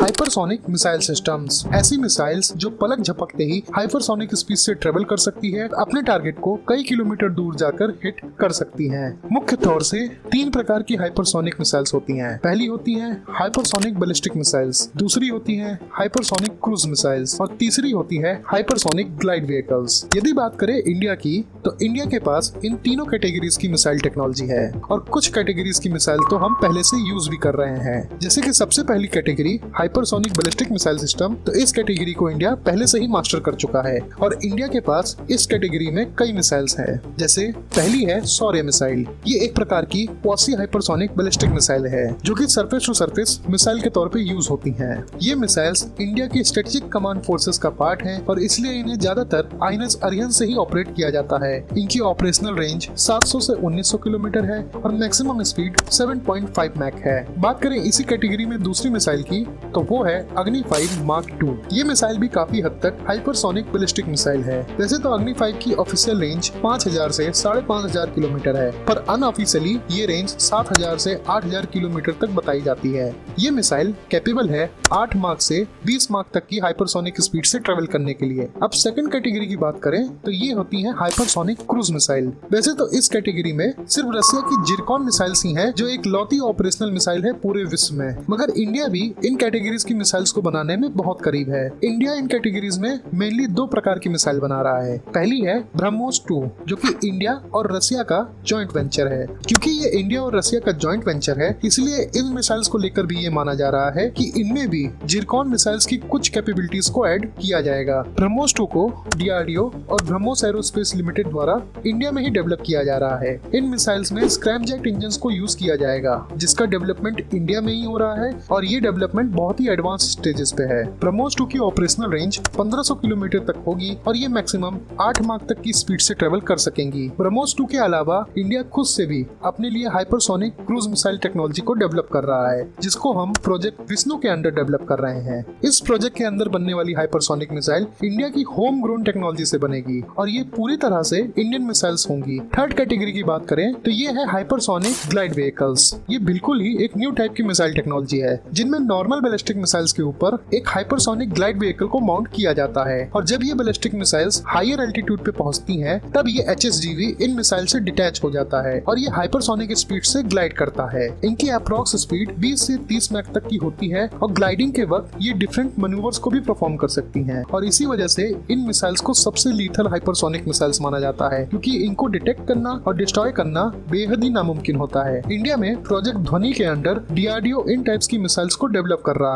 Hypersonic missile systems, ऐसी missiles जो पलक झपकते ही हाइपरसोनिक स्पीड से ट्रेवल कर सकती है, अपने टारगेट को कई किलोमीटर दूर जाकर हिट कर सकती हैं। मुख्य तौर से 3 प्रकार की हाइपरसोनिक मिसाइल्स होती हैं। पहली होती है हाइपरसोनिक बैलिस्टिक मिसाइल्स, दूसरी होती है हाइपरसोनिक क्रूज मिसाइल्स और तीसरी होती है हाइपरसोनिक ग्लाइड व्हीकल्स। यदि बात करें इंडिया की, तो इंडिया के पास इन तीनों कैटेगरीज की मिसाइल टेक्नोलॉजी है और कुछ कैटेगरीज की मिसाइल तो हम पहले से यूज भी कर रहे हैं। जैसे कि सबसे पहली category hypersonic ballistic missile system, तो इस कैटेगरी को इंडिया पहले से ही मास्टर कर चुका है और इंडिया के पास इस कैटेगरी में कई मिसाइल्स हैं। जैसे पहली है शौर्य मिसाइल। ये एक प्रकार की क्वासी हाइपरसोनिक बैलिस्टिक मिसाइल है जो कि सरफेस टू सरफेस मिसाइल के तौर पे यूज होती हैं। ये मिसाइल्स इंडिया की स्ट्रेटेजिक कमांड फोर्सेस का पार्ट है और इसलिए इन्हें ज्यादातर आईएनएस अरिहंत से ही ऑपरेट किया जाता है। इनकी ऑपरेशनल रेंज 700 से 1900 किलोमीटर है और मैक्सिमम स्पीड 7.5 मैक है। बात करें इसी कैटेगरी में दूसरी मिसाइल की, तो वो है अग्नि 5 मार्क 2। ये मिसाइल भी काफी हद तक हाइपरसोनिक बैलिस्टिक मिसाइल है। वैसे तो अग्नि 5 की ऑफिशियल रेंज 5000 से 5500 किलोमीटर है, पर अनऑफिशियली ये रेंज 7000 से 8000 किलोमीटर तक बताई जाती है। ये मिसाइल कैपेबल है 8 मार्क से 20 मार्क तक की हाइपरसोनिक स्पीड से ट्रेवल करने के लिए। अब सेकंड कैटेगरी की बात करें तो ये होती है हाइपरसोनिक क्रूज मिसाइल। वैसे तो इस कैटेगरी में सिर्फ रसिया की जिरकॉन मिसाइल्स ही हैं जो एक लौती ऑपरेशनल मिसाइल है पूरे विश्व में, मगर इंडिया भी इन कैटेगरीज की मिसाइल्स को बनाने में बहुत करीब है। इंडिया इन कैटेगरीज में मेनली 2 प्रकार की मिसाइल बना रहा है। पहली है ब्रह्मोस 2 जो कि इंडिया और रसिया का जॉइंट वेंचर है। क्योंकि ये इंडिया और रसिया का जॉइंट वेंचर है, इसलिए इन मिसाइल्स को लेकर भी ये माना जा रहा है कि इनमें भी जिरकॉन मिसाइल्स की कुछ कैपेबिलिटीज को ऐड किया जाएगा। ब्रह्मोस 2 को डीआरडीओ और ब्रह्मोस एरोस्पेस लिमिटेड द्वारा इंडिया में ही डेवलप किया जा रहा है। इन मिसाइल्स में स्क्रैमजेट इंजन्स को यूज किया जाएगा, जिसका डेवलपमेंट इंडिया में ही हो रहा है और ये डेवलपमेंट बहुत ही एडवांस स्टेजेस पे है। ब्रह्मोस 2 की ऑपरेशनल रेंज 1500 किलोमीटर तक होगी और ये मैक्सिमम 8 मार्क तक की स्पीड से ट्रेवल कर सकेंगी। ब्रह्मोस 2 के अलावा इंडिया खुद से भी अपने लिए हाइपरसोनिक क्रूज मिसाइल टेक्नोलॉजी को डेवलप कर रहा है, जिसको हम प्रोजेक्ट विष्णु के अंडर डेवलप कर रहे हैं। इस प्रोजेक्ट के अंदर बनने वाली हाइपरसोनिक मिसाइल इंडिया की होम ग्रोन टेक्नोलॉजी से बनेगी और ये पूरी तरह से इंडियन मिसाइल्स होंगी। थर्ड कैटेगरी की बात करें तो ये है हाइपरसोनिक ग्लाइड व्हीकल्स। ये बिल्कुल ही एक न्यू टाइप की मिसाइल टेक्नोलॉजी है, जिनमें नॉर्मल बैलिस्टिक मिसाइल्स के ऊपर एक हाइपरसोनिक ग्लाइड व्हीकल को माउंट किया जाता है और जब ये बैलिस्टिक मिसाइल्स हायर एल्टीट्यूड पे पहुंचती हैं, तब ये HSGV इन मिसाइल से डिटैच हो जाता है और ये हाइपरसोनिक स्पीड से ग्लाइड करता है। इनकी अप्रॉक्स स्पीड 20 से 30 मैक तक की होती है और ग्लाइडिंग के वक्त ये डिफरेंट मैन्यूवर्स को भी परफॉर्म कर सकती हैं और इसी वजह से इन मिसाइल्स को सबसे लीथल हाइपरसोनिक मिसाइल्स माना जाता है, क्योंकि इनको डिटेक्ट करना और डिस्ट्रॉय करना बेहद ही नामुमकिन होता है। इंडिया में प्रोजेक्ट ध्वनि के अंडर डीआरडीओ इन टाइप्स की मिसाइल्स को डेवलप कर रहा है।